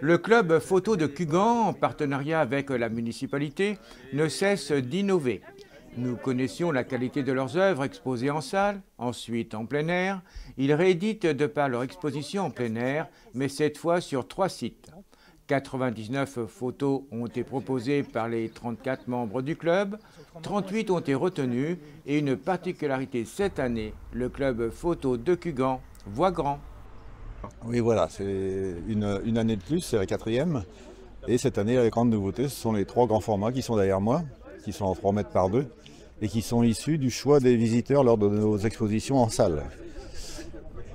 Le club photo de Cugand, en partenariat avec la municipalité, ne cesse d'innover. Nous connaissions la qualité de leurs œuvres exposées en salle, ensuite en plein air. Ils rééditent de par leur exposition en plein air, mais cette fois sur 3 sites. 99 photos ont été proposées par les 34 membres du club, 38 ont été retenues et une particularité cette année, le club photo de Cugand voit grand. Oui, voilà, c'est une année de plus, c'est la 4e. Et cette année, la grande nouveauté, ce sont les 3 grands formats qui sont derrière moi, qui sont en 3 mètres par 2 et qui sont issus du choix des visiteurs lors de nos expositions en salle.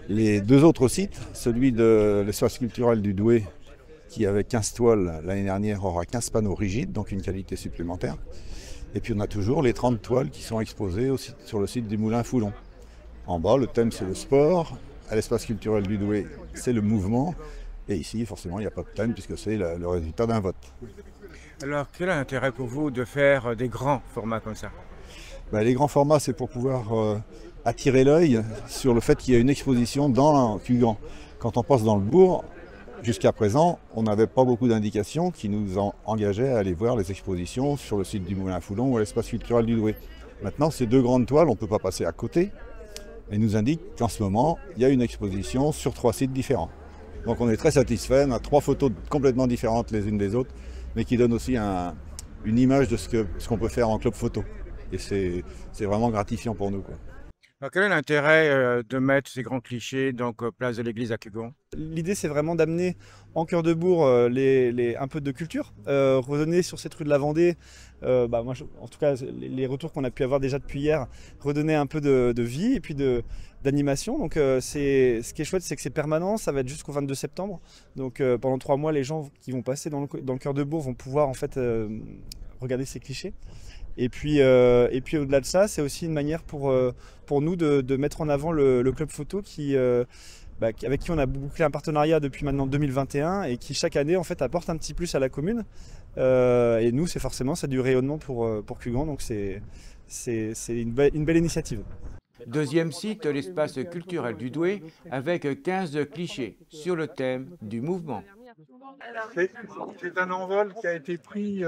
Les 2 autres sites, celui de l'espace culturel du Douai, qui avec 15 toiles l'année dernière aura 15 panneaux rigides, donc une qualité supplémentaire. Et puis on a toujours les 30 toiles qui sont exposées sur le site du Moulin à Foulon. En bas, le thème c'est le sport, à l'espace culturel du Douai, c'est le mouvement, et ici forcément il n'y a pas de thème puisque c'est le résultat d'un vote. Alors quel est l'intérêt pour vous de faire des grands formats comme ça? Les grands formats, c'est pour pouvoir attirer l'œil sur le fait qu'il y a une exposition dans Cugand. Quand on passe dans le bourg, jusqu'à présent, on n'avait pas beaucoup d'indications qui nous engageaient à aller voir les expositions sur le site du Moulin à Foulon ou à l'espace culturel du Douai. Maintenant, ces 2 grandes toiles, on ne peut pas passer à côté, et nous indiquent qu'en ce moment, il y a une exposition sur 3 sites différents. Donc on est très satisfait, on a 3 photos complètement différentes les unes des autres, mais qui donnent aussi une image de ce qu'on peut faire en club photo. Et c'est vraiment gratifiant pour nous, quoi. Alors, quel est l'intérêt de mettre ces grands clichés donc place de l'église à Cugand? L'idée, c'est vraiment d'amener en cœur de bourg un peu de culture, redonner sur cette rue de la Vendée, moi, en tout cas les retours qu'on a pu avoir déjà depuis hier, redonner un peu de vie et puis d'animation. Donc ce qui est chouette, c'est que c'est permanent, ça va être jusqu'au 22 septembre. Donc pendant 3 mois, les gens qui vont passer dans le cœur de bourg vont pouvoir en fait regarder ces clichés. Et puis au-delà de ça, c'est aussi une manière pour nous de mettre en avant le club photo avec qui on a bouclé un partenariat depuis maintenant 2021 et qui chaque année en fait apporte un petit plus à la commune. Et nous, c'est du rayonnement pour Cugand, donc c'est une belle initiative. Deuxième site, l'espace culturel du Douai, avec 15 clichés sur le thème du mouvement. C'est un envol qui a été pris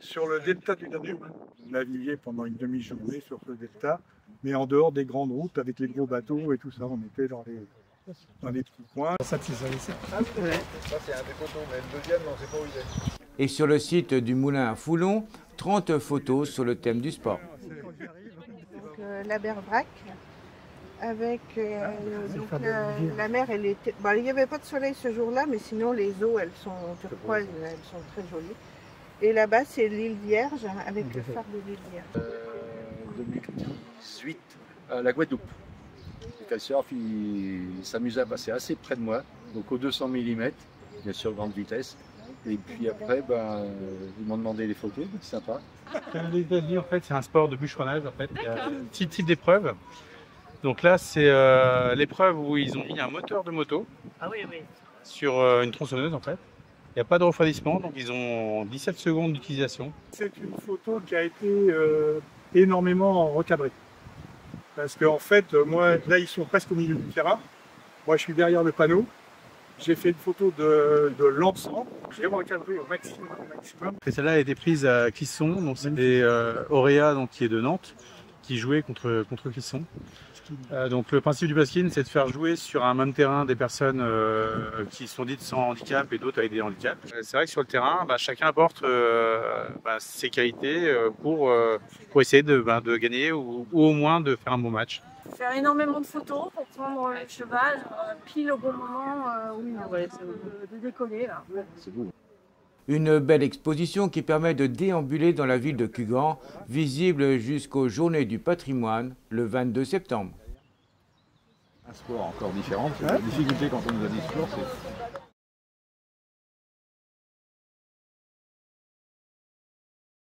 sur le delta du Danube. On naviguait pendant une demi-journée sur ce delta, mais en dehors des grandes routes avec les gros bateaux et tout ça, on était dans les petits coins. Ça, c'est ça. Ah oui, ouais. Ça c'est un des photos, mais le deuxième, on ne sait pas où il est. Et sur le site du Moulin à Foulon, 30 photos sur le thème du sport. Donc, la Berbrac, avec la mer, elle était. Il n'y avait pas de soleil ce jour-là, mais sinon les eaux, elles sont turquoises, elles sont très jolies. Et là-bas, c'est l'île Vierge, avec le phare de l'île Vierge. 2018, à la Guadeloupe. Le kitesurf, il s'amusait à passer assez près de moi, donc aux 200 mm, bien sûr grande vitesse. Et puis après, ils m'ont demandé les photos, c'est sympa. Les États-Unis, en fait, c'est un sport de bûcheronnage. En fait. Il y a un petit type d'épreuve. Donc là, c'est l'épreuve où ils ont mis un moteur de moto sur une tronçonneuse, en fait. Il n'y a pas de refroidissement, donc ils ont 17 secondes d'utilisation. C'est une photo qui a été énormément recadrée. Parce qu'en fait, moi, là, ils sont presque au milieu du terrain. Moi, je suis derrière le panneau. J'ai fait une photo de l'ensemble. J'ai recadré au maximum. Et celle-là a été prise à Clisson, donc c'était Auréa, donc, qui est de Nantes, qui jouait contre Clisson. Donc le principe du basking, c'est de faire jouer sur un même terrain des personnes qui sont dites sans handicap et d'autres avec des handicaps. C'est vrai que sur le terrain, chacun apporte ses qualités pour essayer de gagner ou au moins de faire un bon match. Faire énormément de photos pour prendre le cheval pile au bon moment de décoller. Là. C'est beau. Une belle exposition qui permet de déambuler dans la ville de Cugand, visible jusqu'aux Journées du patrimoine le 22 septembre. Un sport encore différent, la difficulté quand on nous a dit sport, c'est